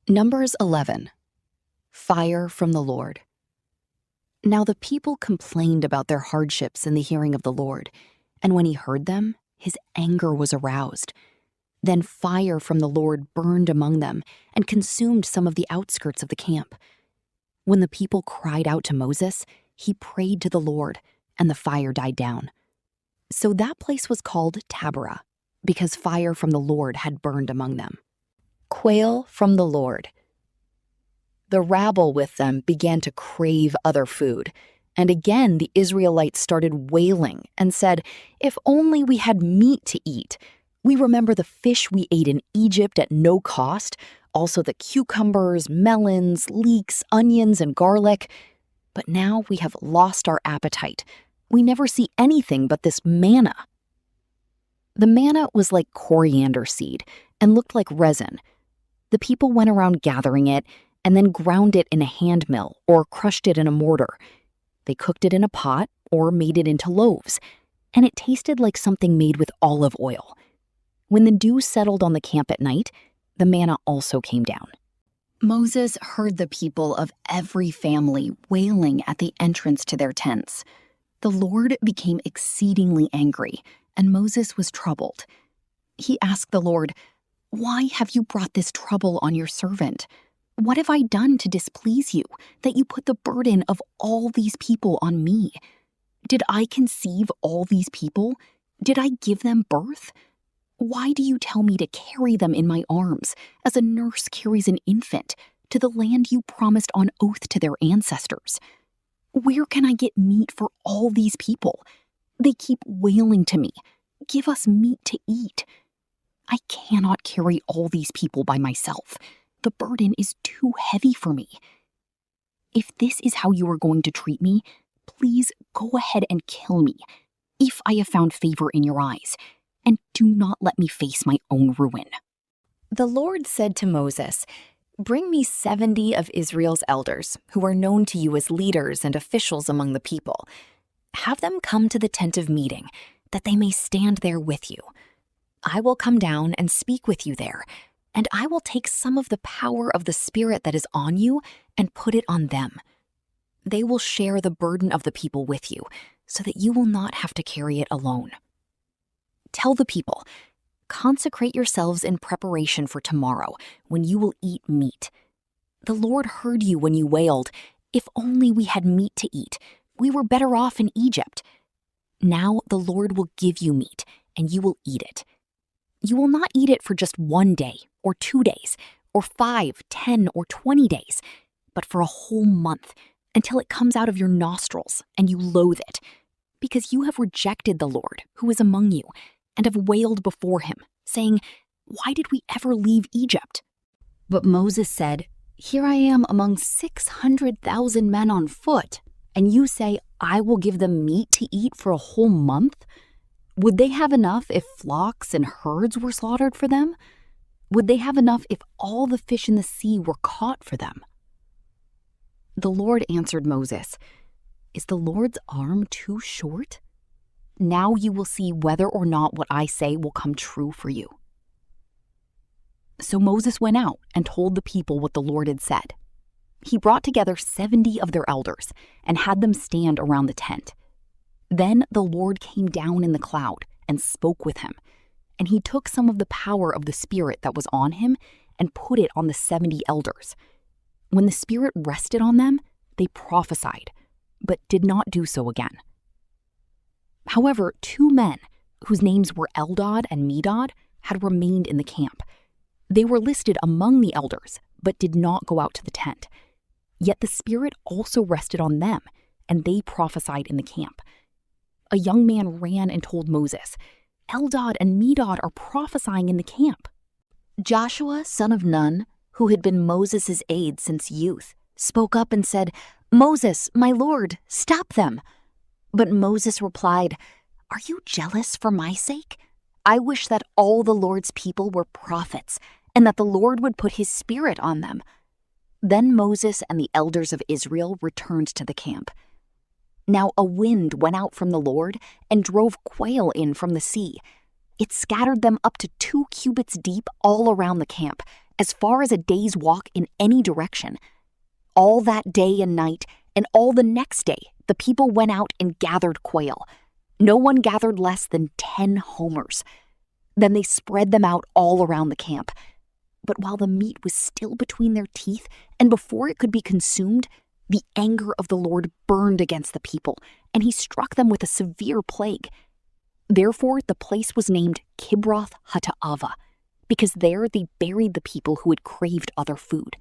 Numbers 11. Fire from the Lord. Now the people complained about their hardships in the hearing of the Lord, and when he heard them, his anger was aroused. Then fire from the Lord burned among them and consumed some of the outskirts of the camp. When the people cried out to Moses, he prayed to the Lord, and the fire died down. So that place was called Tabernacle, because fire from the Lord had burned among them. Quail from the Lord. The rabble with them began to crave other food, and again the Israelites started wailing and said, "If only we had meat to eat. We remember the fish we ate in Egypt at no cost, also the cucumbers, melons, leeks, onions, and garlic. But now we have lost our appetite. We never see anything but this manna." The manna was like coriander seed and looked like resin. The people went around gathering it and then ground it in a hand mill or crushed it in a mortar. They cooked it in a pot or made it into loaves, and it tasted like something made with olive oil. When the dew settled on the camp at night, the manna also came down. Moses heard the people of every family wailing at the entrance to their tents. The Lord became exceedingly angry, and Moses was troubled. He asked the Lord, "Why have you brought this trouble on your servant? What have I done to displease you, that you put the burden of all these people on me? Did I conceive all these people? Did I give them birth? Why do you tell me to carry them in my arms, as a nurse carries an infant, to the land you promised on oath to their ancestors? Where can I get meat for all these people? They keep wailing to me, 'Give us meat to eat.' I cannot carry all these people by myself. The burden is too heavy for me. If this is how you are going to treat me, please go ahead and kill me, if I have found favor in your eyes, and do not let me face my own ruin." The Lord said to Moses, "Bring me 70 of Israel's elders, who are known to you as leaders and officials among the people. Have them come to the tent of meeting, that they may stand there with you. I will come down and speak with you there, and I will take some of the power of the Spirit that is on you and put it on them. They will share the burden of the people with you, so that you will not have to carry it alone. Tell the people, consecrate yourselves in preparation for tomorrow, when you will eat meat. The Lord heard you when you wailed, 'If only we had meat to eat. We were better off in Egypt.' Now the Lord will give you meat, and you will eat it. You will not eat it for just 1 day, or 2 days, or 5, 10, or 20 days, but for a whole month, until it comes out of your nostrils and you loathe it, because you have rejected the Lord who is among you, and have wailed before him, saying, 'Why did we ever leave Egypt?' But Moses said, 'Here I am among 600,000 men on foot, and you say, I will give them meat to eat for a whole month? Would they have enough if flocks and herds were slaughtered for them? Would they have enough if all the fish in the sea were caught for them?' The Lord answered Moses, 'Is the Lord's arm too short? Now you will see whether or not what I say will come true for you.' So Moses went out and told the people what the Lord had said. He brought together 70 of their elders and had them stand around the tent. Then the Lord came down in the cloud and spoke with him, and he took some of the power of the Spirit that was on him and put it on the 70 elders. When the Spirit rested on them, they prophesied, but did not do so again. However, 2 men, whose names were Eldad and Medad, had remained in the camp. They were listed among the elders, but did not go out to the tent. Yet the Spirit also rested on them, and they prophesied in the camp. A young man ran and told Moses, 'Eldad and Medad are prophesying in the camp.' Joshua, son of Nun, who had been Moses' aide since youth, spoke up and said, 'Moses, my lord, stop them.' But Moses replied, 'Are you jealous for my sake? I wish that all the Lord's people were prophets, and that the Lord would put his Spirit on them.' Then Moses and the elders of Israel returned to the camp. Now a wind went out from the Lord and drove quail in from the sea. It scattered them up to 2 cubits deep all around the camp, as far as a day's walk in any direction. All that day and night, and all the next day, the people went out and gathered quail. No one gathered less than 10 homers. Then they spread them out all around the camp. But while the meat was still between their teeth, and before it could be consumed, the anger of the Lord burned against the people, and he struck them with a severe plague. Therefore, the place was named Kibroth Hattaavah, because there they buried the people who had craved other food.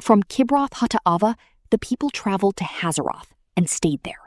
From Kibroth Hattaavah, the people traveled to Hazeroth and stayed there.